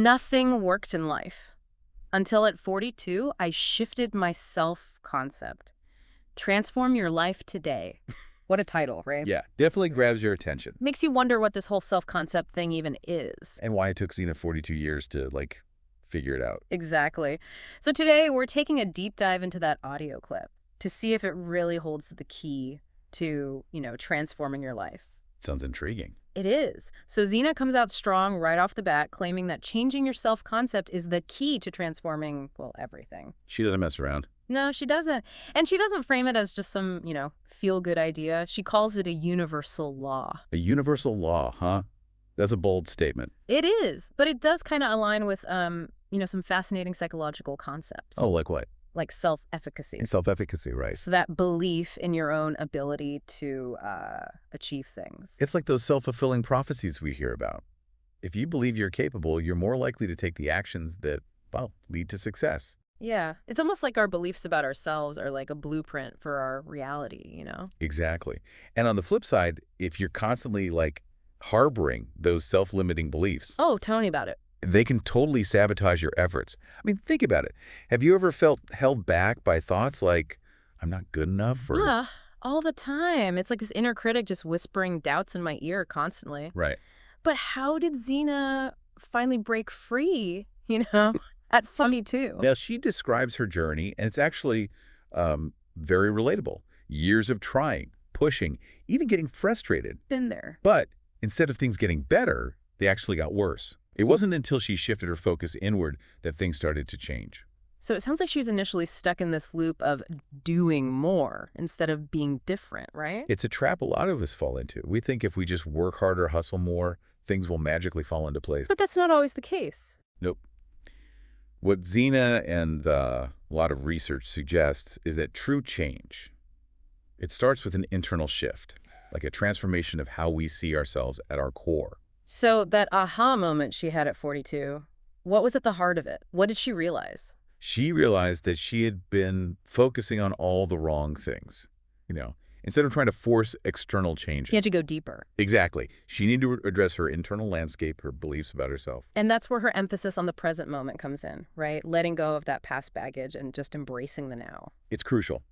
Nothing worked in life. Until at 42, I shifted my self-concept. Transform your life today. What a title, right? Yeah, definitely grabs your attention. Makes you wonder what this whole self-concept thing even is. And why it took Xena 42 years to, figure it out. Exactly. So today we're taking a deep dive into that audio clip to see if it really holds the key to, transforming your life. Sounds intriguing. It is. So Xena comes out strong right off the bat, claiming that changing your self-concept is the key to transforming, well, everything. She doesn't mess around. No, she doesn't. And she doesn't frame it as just some, feel-good idea. She calls it a universal law. A universal law, huh? That's a bold statement. It is, but it does kind of align with, some fascinating psychological concepts. Oh, like what? Like self-efficacy. Self-efficacy, right. That belief in your own ability to achieve things. It's like those self-fulfilling prophecies we hear about. If you believe you're capable, you're more likely to take the actions that, lead to success. Yeah. It's almost like our beliefs about ourselves are like a blueprint for our reality, Exactly. And on the flip side, if you're constantly, harboring those self-limiting beliefs, Oh, tell me about it. they can totally sabotage your efforts. I mean, think about it. Have you ever felt held back by thoughts like, I'm not good enough? Or... Yeah, all the time. It's like this inner critic just whispering doubts in my ear constantly. Right. But how did Xena finally break free, at 42? Now, she describes her journey, and it's actually very relatable. Years of trying, pushing, even getting frustrated. Been there. But instead of things getting better, they actually got worse. It wasn't until she shifted her focus inward that things started to change. So it sounds like she was initially stuck in this loop of doing more instead of being different, right? It's a trap a lot of us fall into. We think if we just work harder, hustle more, things will magically fall into place. But that's not always the case. Nope. What Xena and a lot of research suggests is that true change, it starts with an internal shift, like a transformation of how we see ourselves at our core. So that aha moment she had at 42, what was at the heart of it? What did she realize? She realized that she had been focusing on all the wrong things, instead of trying to force external changes. She had to go deeper. Exactly. She needed to address her internal landscape, her beliefs about herself. And that's where her emphasis on the present moment comes in, right? Letting go of that past baggage and just embracing the now. It's crucial,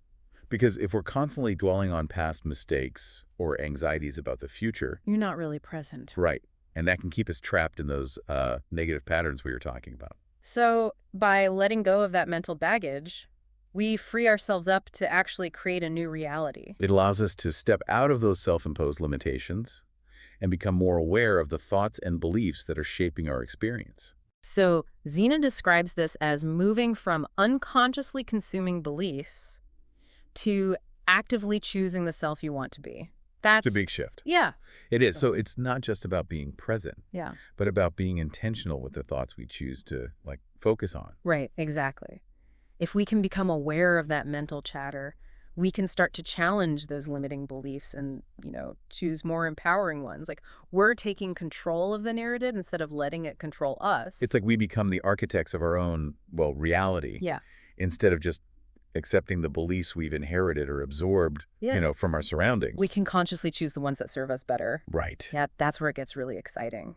because if we're constantly dwelling on past mistakes or anxieties about the future... You're not really present. Right. And that can keep us trapped in those negative patterns we were talking about. So by letting go of that mental baggage, we free ourselves up to actually create a new reality. It allows us to step out of those self-imposed limitations and become more aware of the thoughts and beliefs that are shaping our experience. So Xena describes this as moving from unconsciously consuming beliefs to actively choosing the self you want to be. That's It's a big shift. Yeah. It is. So it's not just about being present, Yeah. but about being intentional with the thoughts we choose to, focus on. Right, exactly. If we can become aware of that mental chatter, we can start to challenge those limiting beliefs and, choose more empowering ones. Like we're taking control of the narrative instead of letting it control us. It's like we become the architects of our own, reality. Yeah. Instead of just accepting the beliefs we've inherited or absorbed, from our surroundings. We can consciously choose the ones that serve us better. Right. Yeah, that's where it gets really exciting,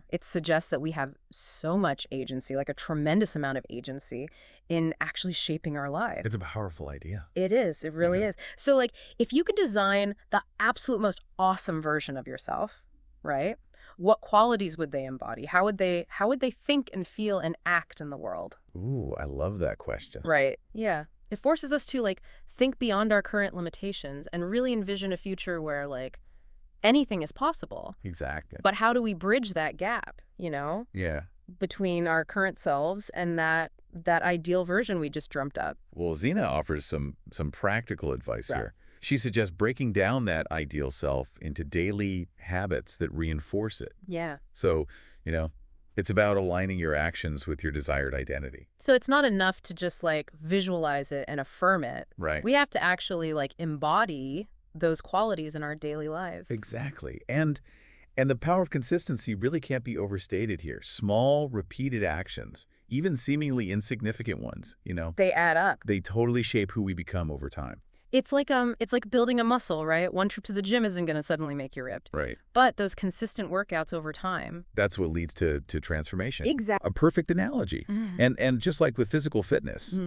It suggests that we have so much agency, like a tremendous amount of agency in actually shaping our lives. It's a powerful idea. It is. It really is. So, if you could design the absolute most awesome version of yourself, right? What qualities would they embody? How would they think and feel and act in the world? Ooh, I love that question. Right. Yeah. It forces us to think beyond our current limitations and really envision a future where anything is possible. Exactly. But how do we bridge that gap, Yeah. between our current selves and that ideal version we just dreamt up? Well, Xena offers some practical advice Right. here. She suggests breaking down that ideal self into daily habits that reinforce it. Yeah. So, it's about aligning your actions with your desired identity. So it's not enough to just visualize it and affirm it. Right. We have to actually embody those qualities in our daily lives. Exactly. And the power of consistency really can't be overstated here. Small, repeated actions, even seemingly insignificant ones, They add up. they totally shape who we become over time. It's like building a muscle, right? One trip to the gym isn't going to suddenly make you ripped, Right. but those consistent workouts over time. That's what leads to transformation. Exactly. A perfect analogy. And just like with physical fitness,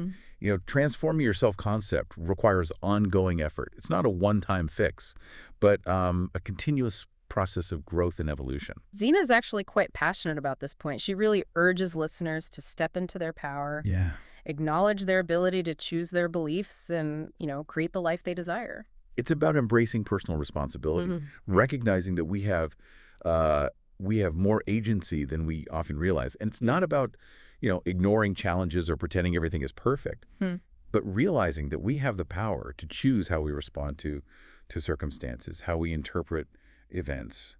transforming your self-concept requires ongoing effort. It's not a one-time fix, but a continuous process of growth and evolution. Zena's actually quite passionate about this point. She really urges listeners to step into their power, Yeah. acknowledge their ability to choose their beliefs and, create the life they desire. It's about embracing personal responsibility, Mhm. recognizing that we have more agency than we often realize. And it's not about, ignoring challenges or pretending everything is perfect, Hmm. but realizing that we have the power to choose how we respond to circumstances, how we interpret events,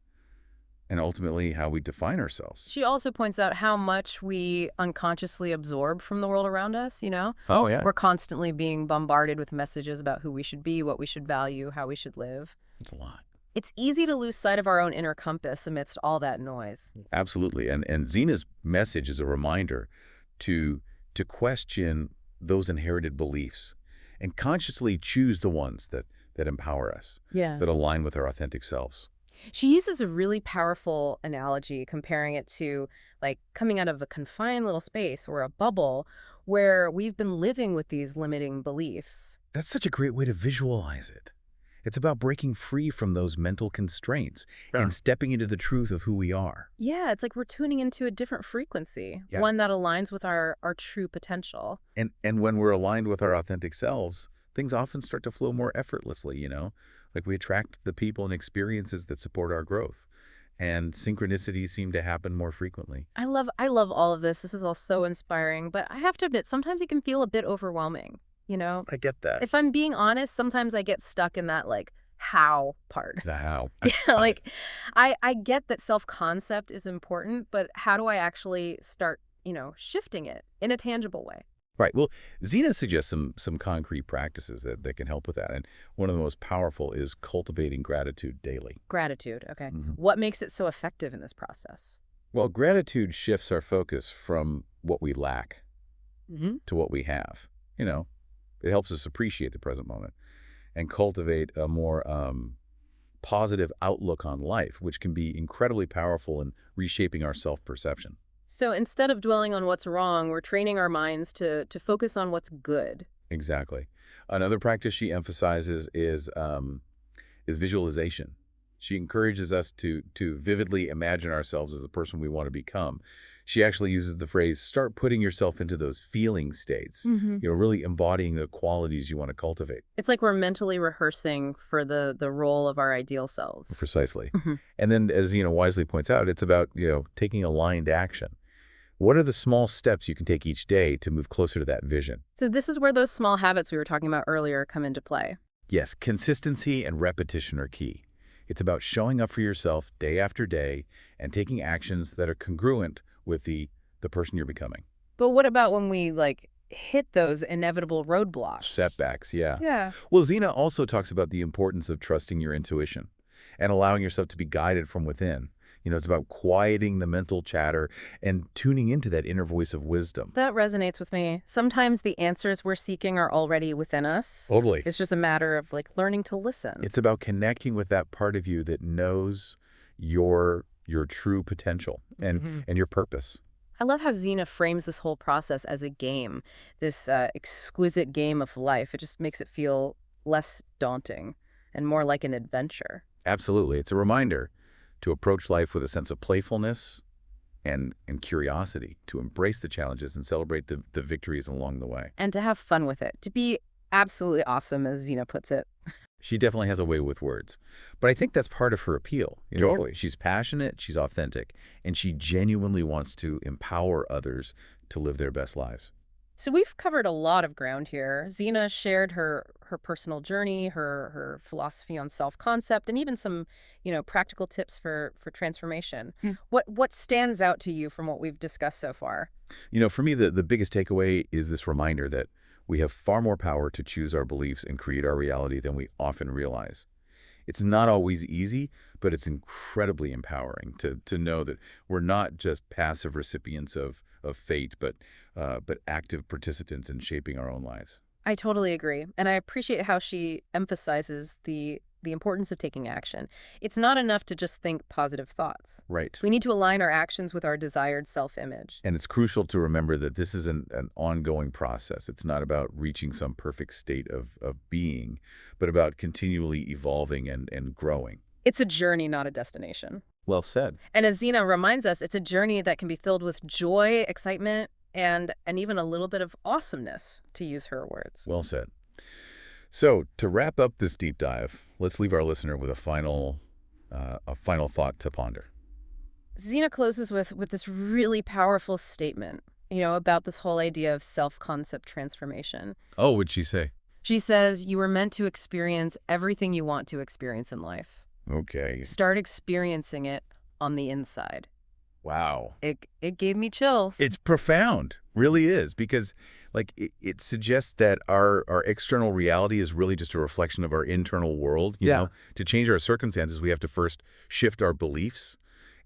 and ultimately how we define ourselves. She also points out how much we unconsciously absorb from the world around us. Oh, yeah. We're constantly being bombarded with messages about who we should be, what we should value, how we should live. It's a lot. It's easy to lose sight of our own inner compass amidst all that noise. Absolutely. And Zena's message is a reminder to question those inherited beliefs and consciously choose the ones that empower us, Yeah. that align with our authentic selves. She uses a really powerful analogy comparing it to like coming out of a confined little space or a bubble where we've been living with these limiting beliefs. That's such a great way to visualize it. It's about breaking free from those mental constraints and stepping into the truth of who we are. Yeah, it's like we're tuning into a different frequency, Yeah. one that aligns with our true potential. And when we're aligned with our authentic selves, things often start to flow more effortlessly. Like we attract the people and experiences that support our growth. And synchronicities seem to happen more frequently. I love all of this. This is all so inspiring, but I have to admit sometimes it can feel a bit overwhelming, you know? I get that. If I'm being honest, sometimes I get stuck in that like how part. The how. Yeah, like I get that self-concept is important, but how do I actually start, shifting it in a tangible way? Right. Well, Zena suggests some concrete practices that can help with that. And one of the most powerful is cultivating gratitude daily. Gratitude. Okay. Mhm. What makes it so effective in this process? Well, gratitude shifts our focus from what we lack Hmm. to what we have. It helps us appreciate the present moment and cultivate a more positive outlook on life, which can be incredibly powerful in reshaping our self-perception. So instead of dwelling on what's wrong, we're training our minds to focus on what's good. Exactly. Another practice she emphasizes is visualization. She encourages us to vividly imagine ourselves as the person we want to become. She actually uses the phrase, start putting yourself into those feeling states, Hmm. really embodying the qualities you want to cultivate. It's like we're mentally rehearsing for the role of our ideal selves. Precisely. Mhm. And then, as wisely points out, it's about, taking aligned action. What are the small steps you can take each day to move closer to that vision? So this is where those small habits we were talking about earlier come into play. Yes, consistency and repetition are key. It's about showing up for yourself day after day and taking actions that are congruent with the person you're becoming. But what about when we like hit those inevitable roadblocks? Setbacks, yeah. Yeah. Well, Zena also talks about the importance of trusting your intuition and allowing yourself to be guided from within. It's about quieting the mental chatter and tuning into that inner voice of wisdom. That resonates with me. Sometimes the answers we're seeking are already within us. Totally. It's just a matter of like learning to listen. It's about connecting with that part of you that knows your true potential and your purpose. I love how Xena frames this whole process as a game, this exquisite game of life. It just makes it feel less daunting and more like an adventure. Absolutely. It's a reminder to approach life with a sense of playfulness and curiosity, to embrace the challenges and celebrate the victories along the way. And to have fun with it, to be absolutely awesome, as Xena puts it. She definitely has a way with words. But I think that's part of her appeal. Totally. She's passionate, she's authentic, and she genuinely wants to empower others to live their best lives. So we've covered a lot of ground here. Xena shared her personal journey, her philosophy on self-concept, and even some, practical tips for transformation. Hmm. What stands out to you from what we've discussed so far? For me, the biggest takeaway is this reminder that we have far more power to choose our beliefs and create our reality than we often realize. It's not always easy, but it's incredibly empowering to know that we're not just passive recipients of fate, but active participants in shaping our own lives. I totally agree. And I appreciate how she emphasizes the importance of taking action. It's not enough to just think positive thoughts. Right. We need to align our actions with our desired self-image. And it's crucial to remember that this is an ongoing process. It's not about reaching some perfect state of being, but about continually evolving and growing. It's a journey, not a destination. Well said. And as Zena reminds us, it's a journey that can be filled with joy, excitement, and even a little bit of awesomeness, to use her words. Well said. So to wrap up this deep dive, let's leave our listener with a final thought to ponder. Zena closes with this really powerful statement, about this whole idea of self-concept transformation. Oh, what'd she say? She says, you were meant to experience everything you want to experience in life. Okay. Start experiencing it on the inside. Wow. It gave me chills. It's profound, really is, because it suggests that our external reality is really just a reflection of our internal world. You Yeah. know, to change our circumstances, we have to first shift our beliefs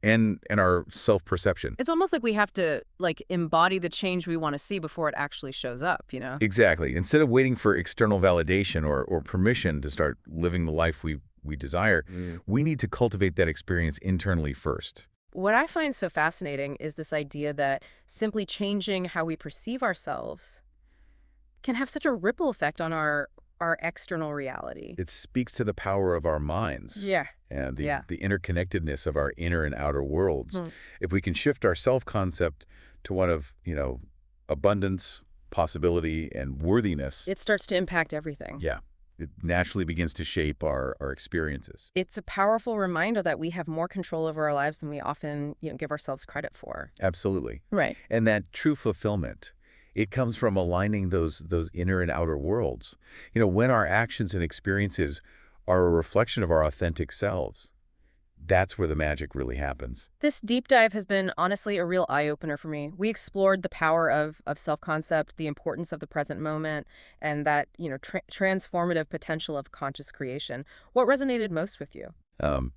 and our self-perception. It's almost like we have to embody the change we want to see before it actually shows up. Exactly. Instead of waiting for external validation or permission to start living the life we desire, we need to cultivate that experience internally first. What I find so fascinating is this idea that simply changing how we perceive ourselves can have such a ripple effect on our external reality. It speaks to the power of our minds Yeah. and Yeah. the interconnectedness of our inner and outer worlds. Hmm. If we can shift our self-concept to one of, abundance, possibility, and worthiness, It starts to impact everything. yeah, it naturally begins to shape our experiences. It's a powerful reminder that we have more control over our lives than we often, give ourselves credit for. Absolutely. Right. And that true fulfillment, it comes from aligning those inner and outer worlds. When our actions and experiences are a reflection of our authentic selves, that's where the magic really happens. This deep dive has been honestly a real eye-opener for me. We explored the power of self-concept, the importance of the present moment, and that, transformative potential of conscious creation. What resonated most with you? Um,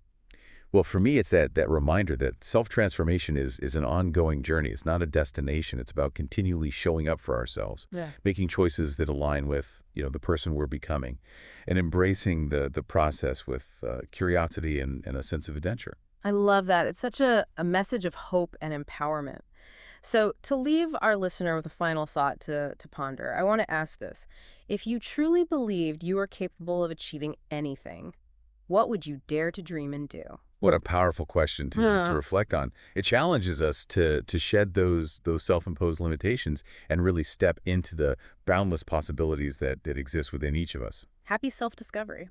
well, for me, it's that reminder that self-transformation is an ongoing journey. It's not a destination. It's about continually showing up for ourselves, Yeah. making choices that align with, the person we're becoming, and embracing the process with curiosity and a sense of adventure. I love that. It's such a message of hope and empowerment. So, to leave our listener with a final thought to ponder, I want to ask this. If you truly believed you were capable of achieving anything, what would you dare to dream and do? What a powerful question to reflect on. It challenges us to shed those self-imposed limitations and really step into the boundless possibilities that exist within each of us. Happy self-discovery.